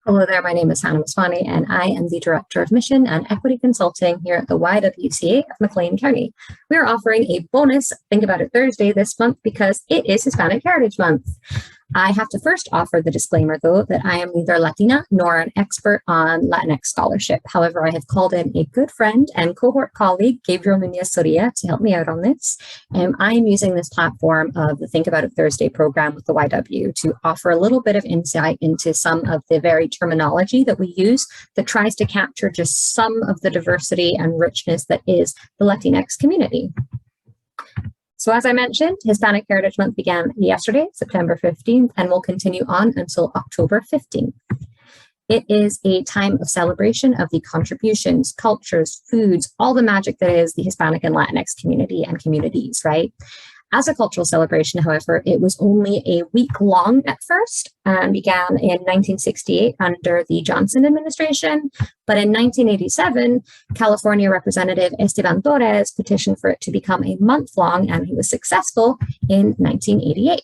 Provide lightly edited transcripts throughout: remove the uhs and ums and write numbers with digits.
Hello there, my name is Hannah Maswani, and I am the Director of Mission and Equity Consulting here at the YWCA of McLean County. We are offering a bonus Think About It Thursday this month because it is Hispanic Heritage Month. I have to first offer the disclaimer, though, that I am neither Latina nor an expert on Latinx scholarship. However, I have called in a good friend and cohort colleague, Gabriel Nuñez-Soria, to help me out on this. I am using this platform of the Think About It Thursday program with the YW to offer a little bit of insight into some of the very terminology that we use that tries to capture just some of the diversity and richness that is the Latinx community. So as I mentioned, Hispanic Heritage Month began yesterday, September 15th, and will continue on until October 15th. It is a time of celebration of the contributions, cultures, foods, all the magic that is the Hispanic and Latinx community and communities, right? As a cultural celebration, however, it was only a week long at first and began in 1968 under the Johnson administration. But in 1987, California Representative Esteban Torres petitioned for it to become a month long, and he was successful in 1988.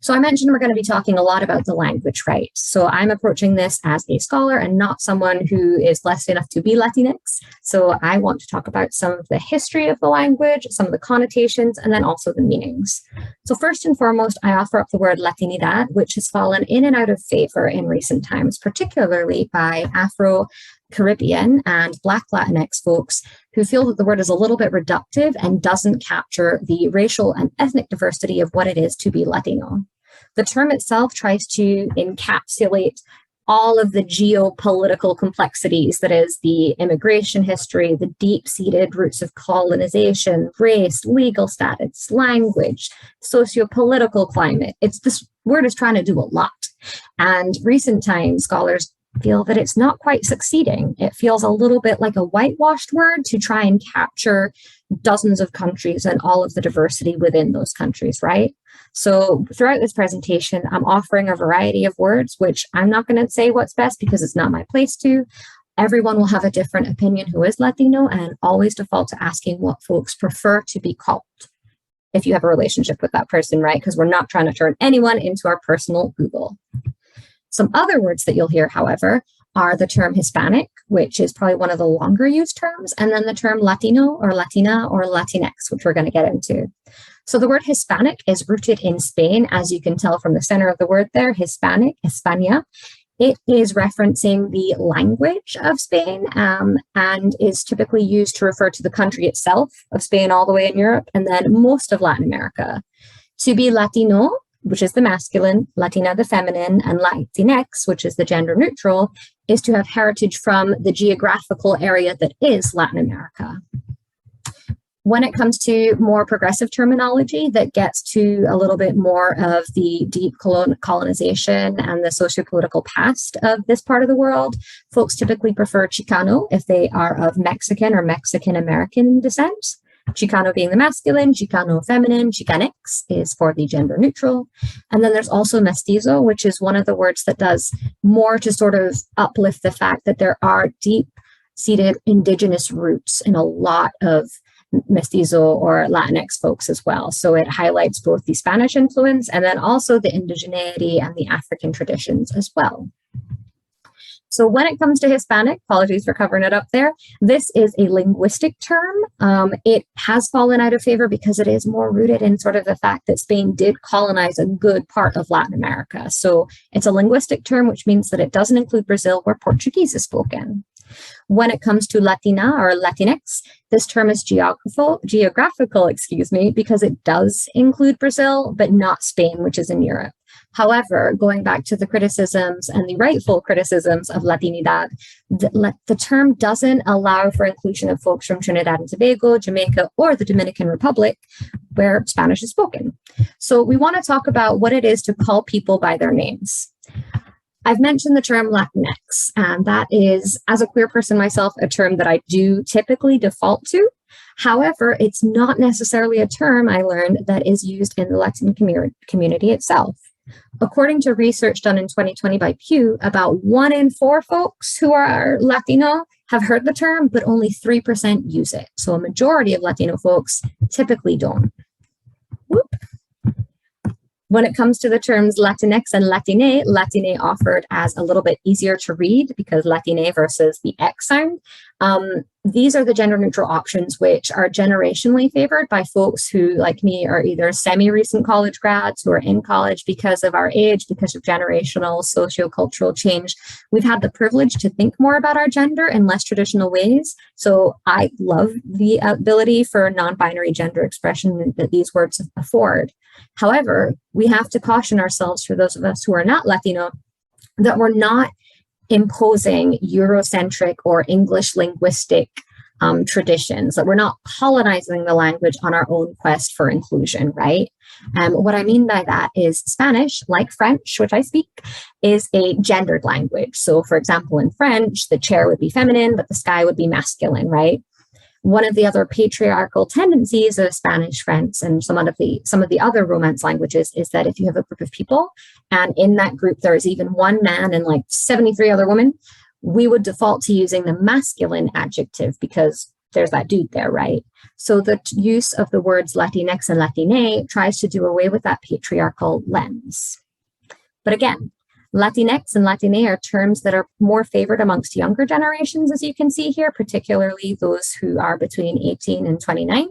So I mentioned we're going to be talking a lot about the language, right? So I'm approaching this as a scholar and not someone who is blessed enough to be Latinx. So I want to talk about some of the history of the language, some of the connotations, and then also the meanings. So first and foremost, I offer up the word Latinidad, which has fallen in and out of favor in recent times, particularly by Afro-Caribbean and Black Latinx folks who feel that the word is a little bit reductive and doesn't capture the racial and ethnic diversity of what it is to be Latino. The term itself tries to encapsulate all of the geopolitical complexities, that is the immigration history, the deep-seated roots of colonization, race, legal status, language, socio-political climate. This word is trying to do a lot. And recent times, scholars feel that it's not quite succeeding. It feels a little bit like a whitewashed word to try and capture dozens of countries and all of the diversity within those countries, right? So throughout this presentation, I'm offering a variety of words, which I'm not going to say what's best because it's not my place to. Everyone will have a different opinion who is Latino, and always default to asking what folks prefer to be called if you have a relationship with that person, right? Because we're not trying to turn anyone into our personal Google. Some other words that you'll hear, however, are the term Hispanic, which is probably one of the longer used terms, and then the term Latino or Latina or Latinx, which we're going to get into. So the word Hispanic is rooted in Spain, as you can tell from the center of the word there, Hispanic, España. It is referencing the language of Spain and is typically used to refer to the country itself of Spain all the way in Europe, and then most of Latin America. To be Latino, which is the masculine, Latina the feminine, and Latinx, which is the gender neutral, is to have heritage from the geographical area that is Latin America. When it comes to more progressive terminology that gets to a little bit more of the deep colonization and the sociopolitical past of this part of the world, folks typically prefer Chicano if they are of Mexican or Mexican-American descent. Chicano being the masculine, Chicano feminine, Chicanx is for the gender neutral. And then there's also mestizo, which is one of the words that does more to sort of uplift the fact that there are deep-seated indigenous roots in a lot of mestizo or Latinx folks as well. So it highlights both the Spanish influence and then also the indigeneity and the African traditions as well. So when it comes to Hispanic, apologies for covering it up there, this is a linguistic term. It has fallen out of favor because it is more rooted in sort of the fact that Spain did colonize a good part of Latin America. So it's a linguistic term, which means that it doesn't include Brazil, where Portuguese is spoken. When it comes to Latina or Latinx, this term is geographical, because it does include Brazil, but not Spain, which is in Europe. However, going back to the criticisms and the rightful criticisms of Latinidad, the term doesn't allow for inclusion of folks from Trinidad and Tobago, Jamaica, or the Dominican Republic, where Spanish is spoken. So we want to talk about what it is to call people by their names. I've mentioned the term Latinx, and that is, as a queer person myself, a term that I do typically default to. However, it's not necessarily a term, I learned, that is used in the Latin community itself. According to research done in 2020 by Pew, about 1 in 4 folks who are Latino have heard the term, but only 3% use it. So a majority of Latino folks typically don't. Whoop. When it comes to the terms Latinx and Latine offered as a little bit easier to read because Latine versus the X sound. These are the gender neutral options, which are generationally favored by folks who, like me, are either semi-recent college grads who are in college because of our age, because of generational sociocultural change. We've had the privilege to think more about our gender in less traditional ways. So I love the ability for non-binary gender expression that these words afford. However, we have to caution ourselves, for those of us who are not Latino, that we're not imposing Eurocentric or English linguistic traditions, that we're not colonizing the language on our own quest for inclusion, right? What I mean by that is Spanish, like French, which I speak, is a gendered language. So for example, in French, the chair would be feminine, but the sky would be masculine, right? One of the other patriarchal tendencies of Spanish, French, and some of the other Romance languages is that if you have a group of people, and in that group there is even one man and like 73 other women, we would default to using the masculine adjective because there's that dude there, right? So the use of the words Latinx and Latine tries to do away with that patriarchal lens. But again, Latinx and Latine are terms that are more favored amongst younger generations, as you can see here, particularly those who are between 18 and 29.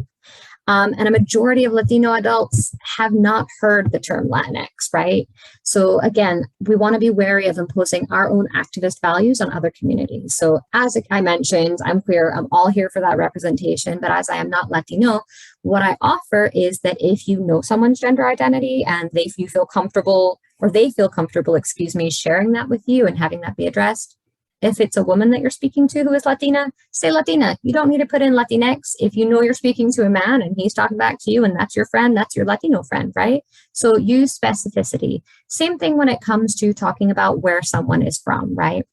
And a majority of Latino adults have not heard the term Latinx, right? So again, we want to be wary of imposing our own activist values on other communities. So as I mentioned, I'm queer, I'm all here for that representation, but as I am not Latino, what I offer is that if you know someone's gender identity and you feel comfortable, or they feel comfortable, sharing that with you and having that be addressed. If it's a woman that you're speaking to who is Latina, say Latina. You don't need to put in Latinx. If you know you're speaking to a man and he's talking back to you and that's your friend, that's your Latino friend, right? So use specificity. Same thing when it comes to talking about where someone is from, right?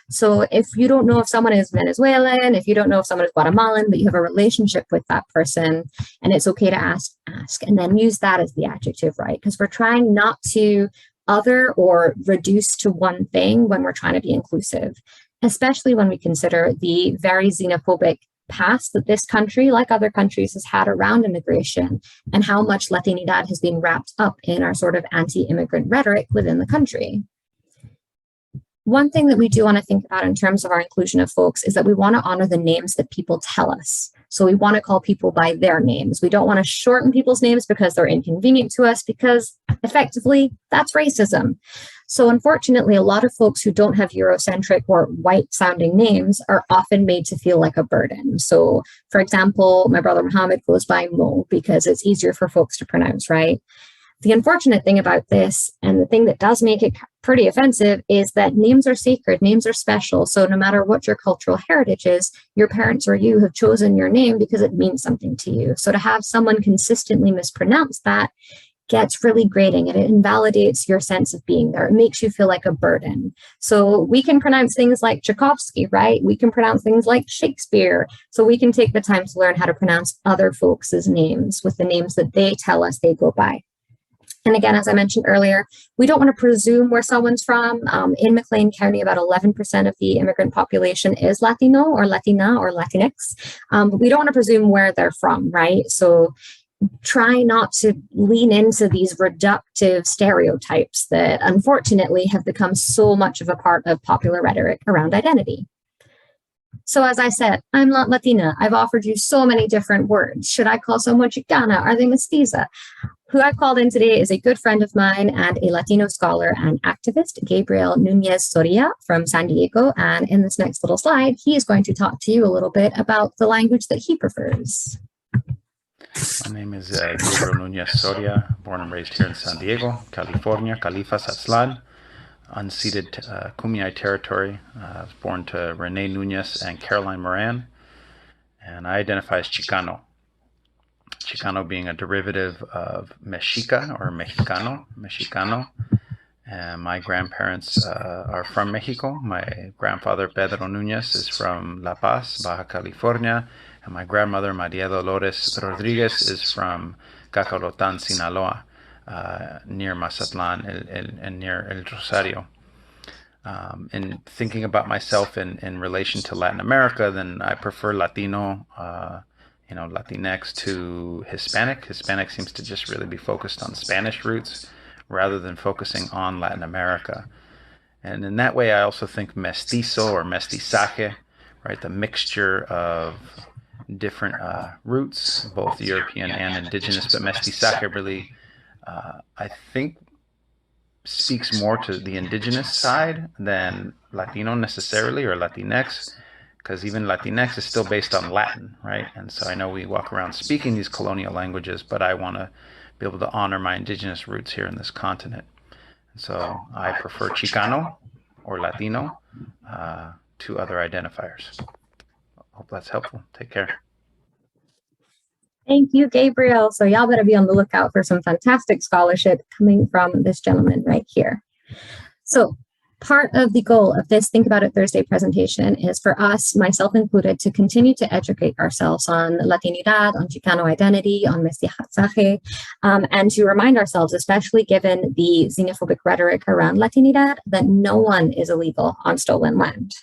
So if you don't know if someone is Venezuelan, if you don't know if someone is Guatemalan, but you have a relationship with that person and it's okay to ask, and then use that as the adjective, right? Because we're trying not to other or reduce to one thing when we're trying to be inclusive, especially when we consider the very xenophobic past that this country, like other countries, has had around immigration and how much Latinidad has been wrapped up in our sort of anti-immigrant rhetoric within the country. One thing that we do want to think about in terms of our inclusion of folks is that we want to honor the names that people tell us. So we want to call people by their names. We don't want to shorten people's names because they're inconvenient to us, because effectively that's racism. So unfortunately, a lot of folks who don't have Eurocentric or white sounding names are often made to feel like a burden. So for example, my brother Muhammad goes by Mo because it's easier for folks to pronounce, right? The unfortunate thing about this, and the thing that does make it pretty offensive, is that names are sacred, names are special. So no matter what your cultural heritage is, your parents or you have chosen your name because it means something to you. So to have someone consistently mispronounce that gets really grating, and it invalidates your sense of being there. It makes you feel like a burden. So we can pronounce things like Tchaikovsky, right? We can pronounce things like Shakespeare. So we can take the time to learn how to pronounce other folks' names with the names that they tell us they go by. And again, as I mentioned earlier, we don't want to presume where someone's from. In McLean County, about 11% of the immigrant population is Latino or Latina or Latinx. But we don't want to presume where they're from, right? So try not to lean into these reductive stereotypes that unfortunately have become so much of a part of popular rhetoric around identity. So as I said, I'm not Latina. I've offered you so many different words. Should I call someone Chicana? Are they mestiza? Who I've called in today is a good friend of mine and a Latino scholar and activist, Gabriel Nuñez-Soria from San Diego. And in this next little slide, he is going to talk to you a little bit about the language that he prefers. My name is Gabriel Nuñez-Soria, born and raised here in San Diego, California, Califas, Aztlán, unceded Kumeyaay territory. I was born to Renee Nuñez and Caroline Moran, and I identify as Chicano. Chicano being a derivative of Mexica or Mexicano. And my grandparents are from Mexico. My grandfather, Pedro Nuñez, is from La Paz, Baja California. And my grandmother, Maria Dolores Rodriguez, is from Cacarotan, Sinaloa, near Mazatlan and near El Rosario. In thinking about myself in relation to Latin America, then I prefer Latino, Latinx to Hispanic. Hispanic seems to just really be focused on Spanish roots, rather than focusing on Latin America. And in that way, I also think mestizo or mestizaje, right, the mixture of different roots, both European and indigenous, but mestizaje really, I think, speaks more to the indigenous side than Latino necessarily, or Latinx, because even Latinx is still based on Latin, right? And so I know we walk around speaking these colonial languages, but I want to be able to honor my indigenous roots here in this continent. So I prefer Chicano or Latino to other identifiers. Hope that's helpful. Take care. Thank you, Gabriel. So y'all better be on the lookout for some fantastic scholarship coming from this gentleman right here. So part of the goal of this Think About It Thursday presentation is for us, myself included, to continue to educate ourselves on Latinidad, on Chicano identity, on mestizaje, and to remind ourselves, especially given the xenophobic rhetoric around Latinidad, that no one is illegal on stolen land.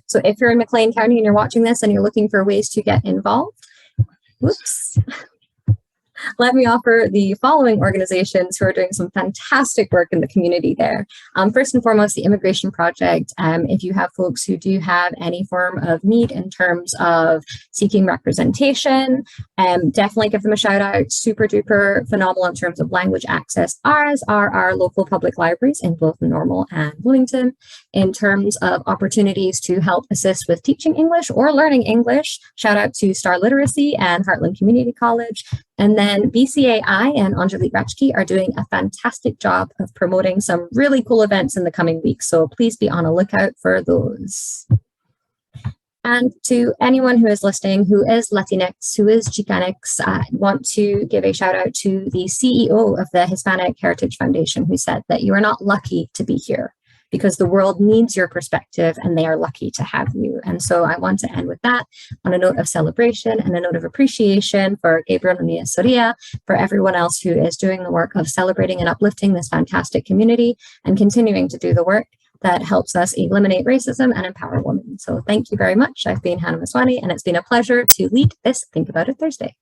So if you're in McLean County and you're watching this and you're looking for ways to get involved, let me offer the following organizations who are doing some fantastic work in the community there. First and foremost, the Immigration Project. If you have folks who do have any form of need in terms of seeking representation, definitely give them a shout out. Super duper phenomenal in terms of language access, as are our local public libraries in both Normal and Bloomington. In terms of opportunities to help assist with teaching English or learning English, shout out to Star Literacy and Heartland Community College. And then BCAI and Angelique Ratchke are doing a fantastic job of promoting some really cool events in the coming weeks. So please be on a lookout for those. And to anyone who is listening, who is Latinx, who is Chicanx, I want to give a shout out to the CEO of the Hispanic Heritage Foundation, who said that you are not lucky to be here, because the world needs your perspective and they are lucky to have you. And so I want to end with that on a note of celebration and a note of appreciation for Gabriel Nuñez-Soria, for everyone else who is doing the work of celebrating and uplifting this fantastic community and continuing to do the work that helps us eliminate racism and empower women. So thank you very much. I've been Hannah Maswani, and it's been a pleasure to lead this Think About It Thursday.